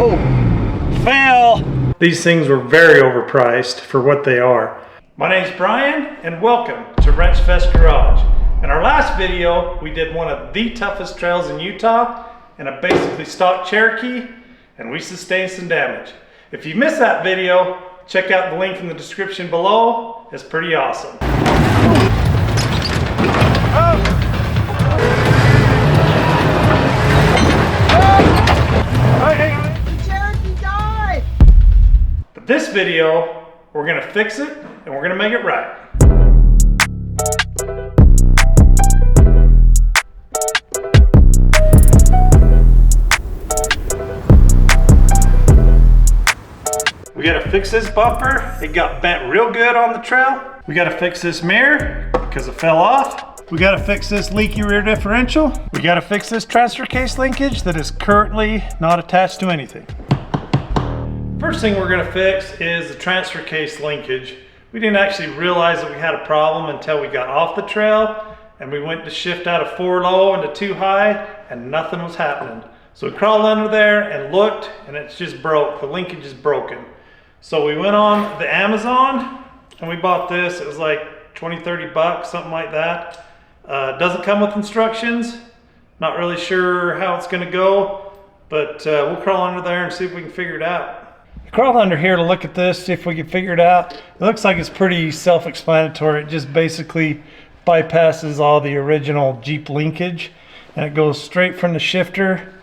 Oh, fail! These things were very overpriced for what they are. My name's Brian, and welcome to Wrench Fest Garage. In our last video, we did one of the toughest trails in Utah in a basically stock Cherokee, and we sustained some damage. If you missed that video, check out the link in the description below. It's pretty awesome. But this video, we're gonna fix it and we're gonna make it right. We gotta fix this bumper. It got bent real good on the trail. We gotta fix this mirror because it fell off. We gotta fix this leaky rear differential. We gotta fix this transfer case linkage that is currently not attached to anything. First thing we're gonna fix is the transfer case linkage. We didn't actually realize that we had a problem until we got off the trail and we went to shift out of 4 low into 2 high and nothing was happening. So we crawled under there and looked and it's just broke. The linkage is broken. So we went on the Amazon and we bought this. It was like 20, 30 bucks, something like that. It doesn't come with instructions. Not really sure how it's gonna go, but we'll crawl under there and see if we can figure it out. I crawled under here to look at this, see if we can figure it out. It looks like it's pretty self-explanatory. It just basically bypasses all the original Jeep linkage and it goes straight from the shifter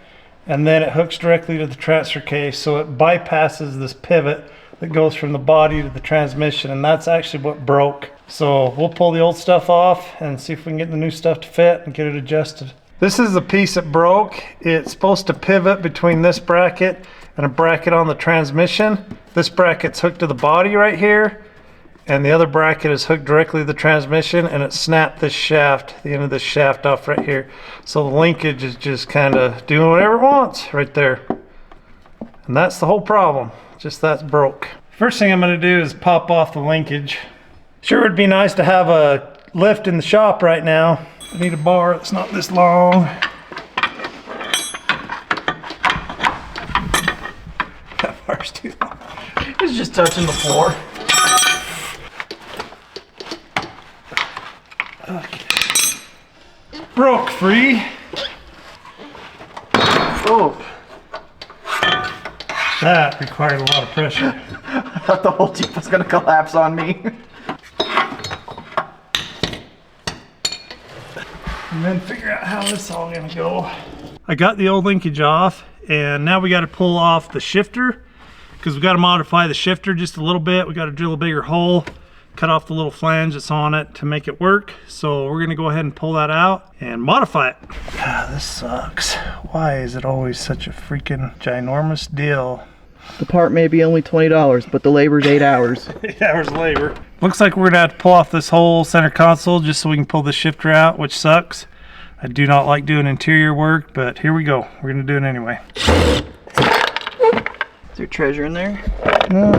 and then it hooks directly to the transfer case. So it bypasses this pivot that goes from the body to the transmission, and that's actually what broke. So we'll pull the old stuff off and see if we can get the new stuff to fit and get it adjusted. This is the piece that broke. It's supposed to pivot between this bracket and a bracket on the transmission. This bracket's hooked to the body right here, and the other bracket is hooked directly to the transmission, and it snapped this shaft, the end of this shaft off right here. So the linkage is just kind of doing whatever it wants right there. And that's the whole problem. Just that's broke. First thing I'm gonna do is pop off the linkage. Sure would be nice to have a lift in the shop right now. I need a bar that's not this long. That bar's too long. It's just touching the floor. Okay. Broke free. Oh. That required a lot of pressure. I thought the whole Jeep was gonna collapse on me. And then figure out how this is all gonna go. I got the old linkage off, and now we gotta pull off the shifter because we gotta modify the shifter just a little bit. We gotta drill a bigger hole, cut off the little flange that's on it to make it work. So we're gonna go ahead and pull that out and modify it. God, this sucks. Why is it always such a freaking ginormous deal? The part may be only $20, but the labor's 8 hours. 8 hours labor. Looks like we're gonna have to pull off this whole center console just so we can pull the shifter out, which sucks. I do not like doing interior work, but here we go. We're gonna do it anyway. Is there treasure in there? No.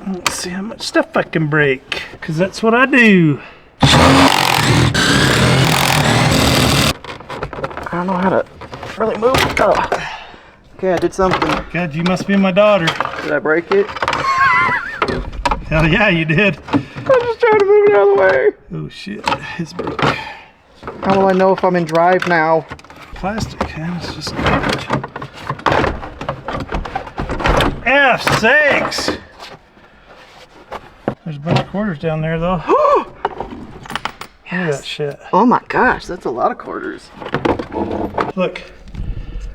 Let's see how much stuff I can break, because that's what I do. I don't know how to really move. Oh. Okay, I did something. God, you must be my daughter. Did I break it? Hell yeah, you did. I'm just trying to move it out of the way. Oh shit, it's broke. How do I know if I'm in drive now? Plastic, man, it's just garbage. F sakes! There's a bunch of quarters down there though. Look at that shit. Oh my gosh, that's a lot of quarters. Look,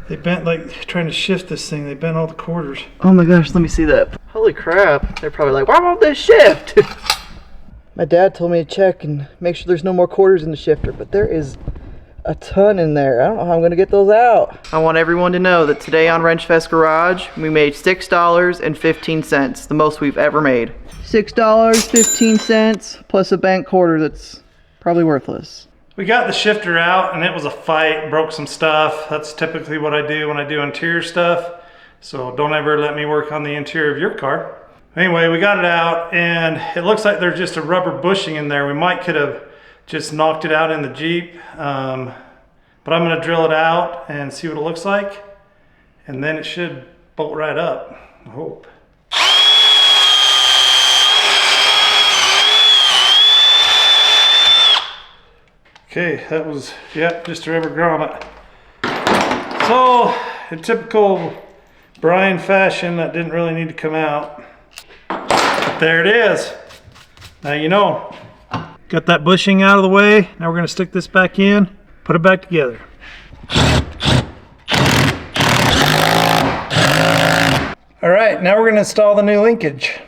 they bent, like trying to shift this thing, they bent all the quarters. Oh my gosh, let me see that. Holy crap. They're probably like, why won't this shift? My dad told me to check and make sure there's no more quarters in the shifter, but there is a ton in there. I don't know how I'm gonna get those out. I want everyone to know that today on Wrench Fest Garage, we made $6.15, the most we've ever made. $6.15 plus a bank quarter that's probably worthless. We got the shifter out and it was a fight, broke some stuff. That's typically what I do when I do interior stuff. So don't ever let me work on the interior of your car. Anyway, we got it out and it looks like there's just a rubber bushing in there. We might could have just knocked it out in the Jeep. But I'm gonna drill it out and see what it looks like. and then it should bolt right up, I hope. Okay, that was, yep, just a rubber grommet. So, in typical Brian fashion, that didn't really need to come out. But there it is. Now you know. Got that bushing out of the way. Now we're gonna stick this back in, put it back together. All right, now we're gonna install the new linkage.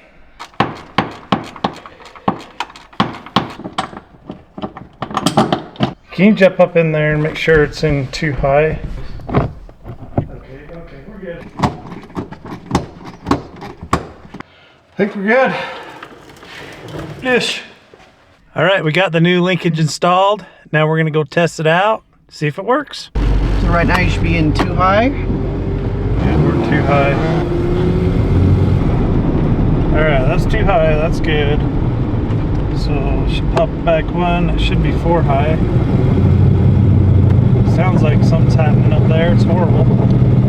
Can you jump up in there and make sure it's in too high? Okay, we're good. I think we're good. Ish. All right, we got the new linkage installed. Now we're gonna go test it out, see if it works. So right now you should be in too high. Yeah, we're too high. All right, that's too high, that's good. So should pop back one, it should be 4 high. Sounds like something's happening up there, it's horrible.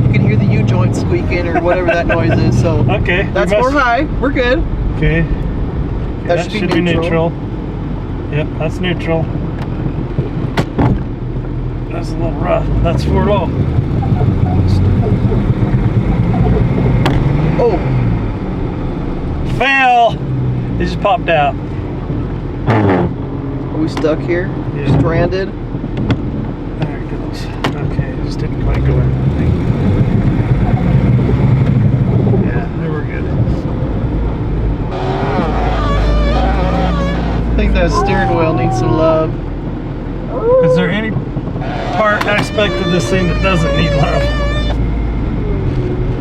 You can hear the U-joint squeaking or whatever that noise is, so okay, that's 4 high, we're good. Okay, That should be neutral. Yep, that's neutral. That's a little rough, that's 4 low. Oh! Fail! It just popped out. Are we stuck here? Yeah. Stranded? There it goes. Okay, it just didn't quite go in, I think. Yeah, there we're good. I think that steering wheel needs some love. Is there any part aspect of this thing that doesn't need love?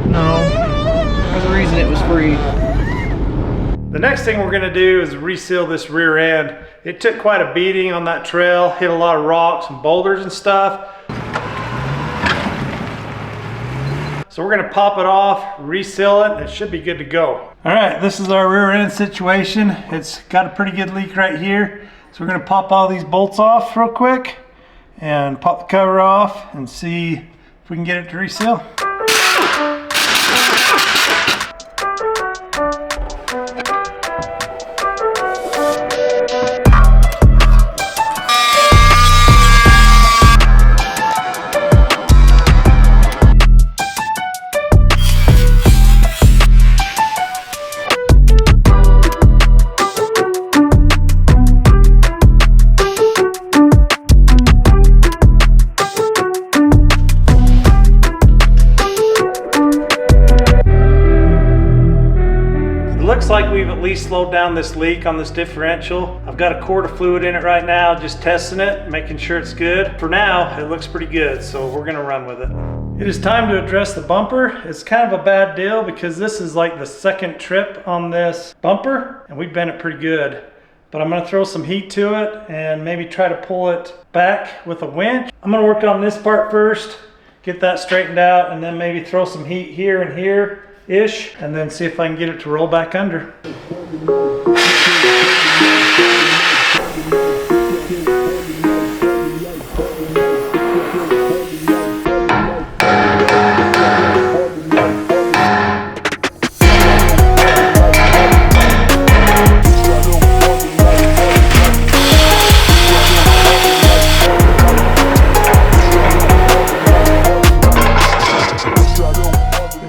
No. There's a reason it was free. The next thing we're gonna do is reseal this rear end. It took quite a beating on that trail, hit a lot of rocks and boulders and stuff. So we're gonna pop it off, reseal it, and it should be good to go. All right, this is our rear end situation. It's got a pretty good leak right here. So we're gonna pop all these bolts off real quick and pop the cover off and see if we can get it to reseal. Looks like we've at least slowed down this leak on this differential. I've got a quart of fluid in it right now, just testing it, making sure it's good. For now, it looks pretty good, so we're gonna run with it. It is time to address the bumper. It's kind of a bad deal because this is like the second trip on this bumper, and we bent it pretty good. But I'm gonna throw some heat to it and maybe try to pull it back with a winch. I'm gonna work on this part first, get that straightened out, and then maybe throw some heat here and here-ish, and then see if I can get it to roll back under.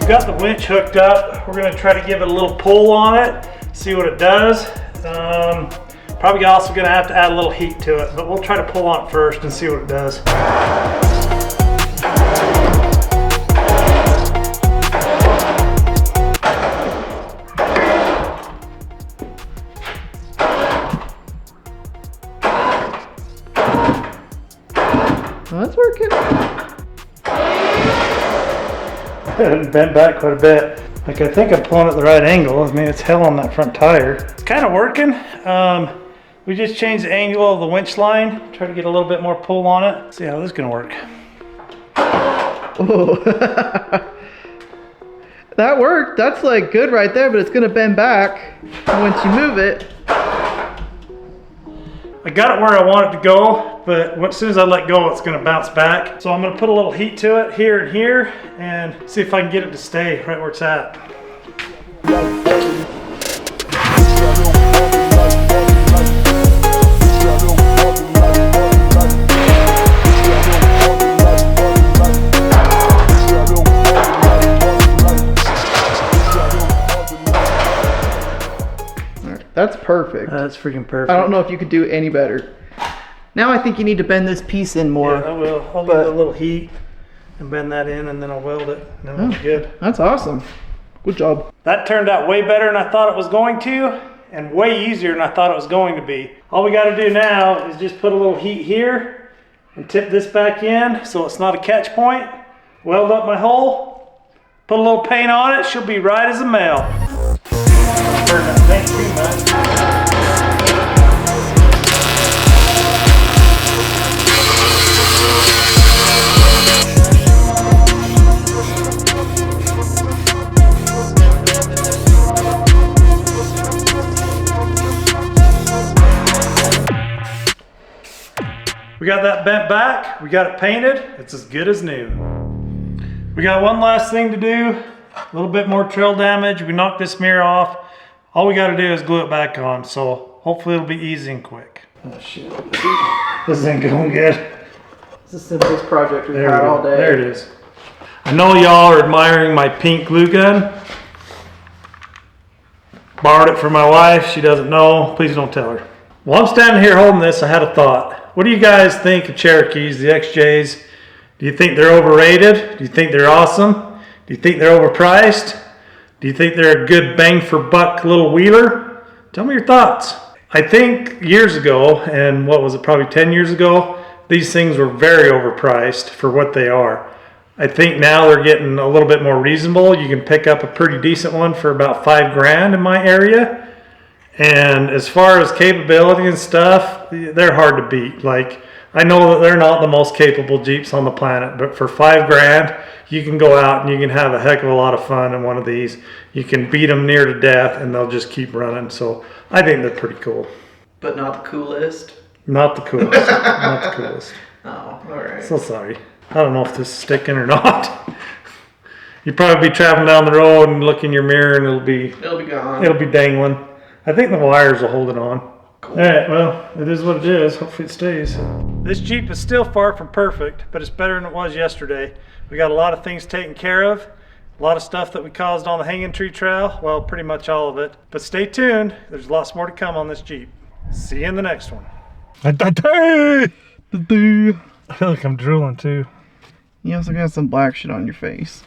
Got the winch hooked up. We're gonna try to give it a little pull on it, see what it does. Probably also gonna have to add a little heat to it, but we'll try to pull on it first and see what it does. Well, that's working. Bent back quite a bit. Like, I think I'm pulling at the right angle. I mean, it's hell on that front tire. It's kind of working. We just changed the angle of the winch line. Try to get a little bit more pull on it. See how this is gonna work. Oh. That worked. That's like good right there, but it's gonna bend back once you move it. I got it where I want it to go, but as soon as I let go, it's gonna bounce back. So I'm gonna put a little heat to it here and here and see if I can get it to stay right where it's at. That's perfect. That's freaking perfect. I don't know if you could do any better. Now I think you need to bend this piece in more. Yeah, I will. I'll give it a little heat and bend that in, and then I'll weld it, and then it'll be good. That's awesome. Good job. That turned out way better than I thought it was going to, and way easier than I thought it was going to be. All we got to do now is just put a little heat here and tip this back in so it's not a catch point. Weld up my hole, put a little paint on it, she'll be right as a mail. Burn that paint too much. We got that bent back, we got it painted, it's as good as new. We got one last thing to do, a little bit more trail damage. We knocked this mirror off. All we got to do is glue it back on, so hopefully it'll be easy and quick. Oh shit, this ain't going good. This is the simplest project we've had all day. There it is. I know y'all are admiring my pink glue gun. Borrowed it from my wife, she doesn't know, please don't tell her. While I'm standing here holding this, I had a thought. What do you guys think of Cherokees, the XJs? Do you think they're overrated? Do you think they're awesome? Do you think they're overpriced? Do you think they're a good bang for buck little wheeler? Tell me your thoughts. I think years ago, and what was it, probably 10 years ago, these things were very overpriced for what they are. I think now they're getting a little bit more reasonable. You can pick up a pretty decent one for about $5,000 in my area. And as far as capability and stuff, they're hard to beat. Like, I know that they're not the most capable Jeeps on the planet, but for $5,000, you can go out and you can have a heck of a lot of fun in one of these. You can beat them near to death and they'll just keep running. So I think they're pretty cool. But not the coolest? Not the coolest. Not the coolest. Oh, all right. So sorry. I don't know if this is sticking or not. You'd probably be traveling down the road and look in your mirror and it'll be gone. It'll be dangling. I think the wires will hold it on. Cool. All right, well, it is what it is. Hopefully it stays. This Jeep is still far from perfect, but it's better than it was yesterday. We got a lot of things taken care of. A lot of stuff that we caused on the hanging tree trail. Well, pretty much all of it. But stay tuned. There's lots more to come on this Jeep. See you in the next one. I feel like I'm drooling too. You also got some black shit on your face.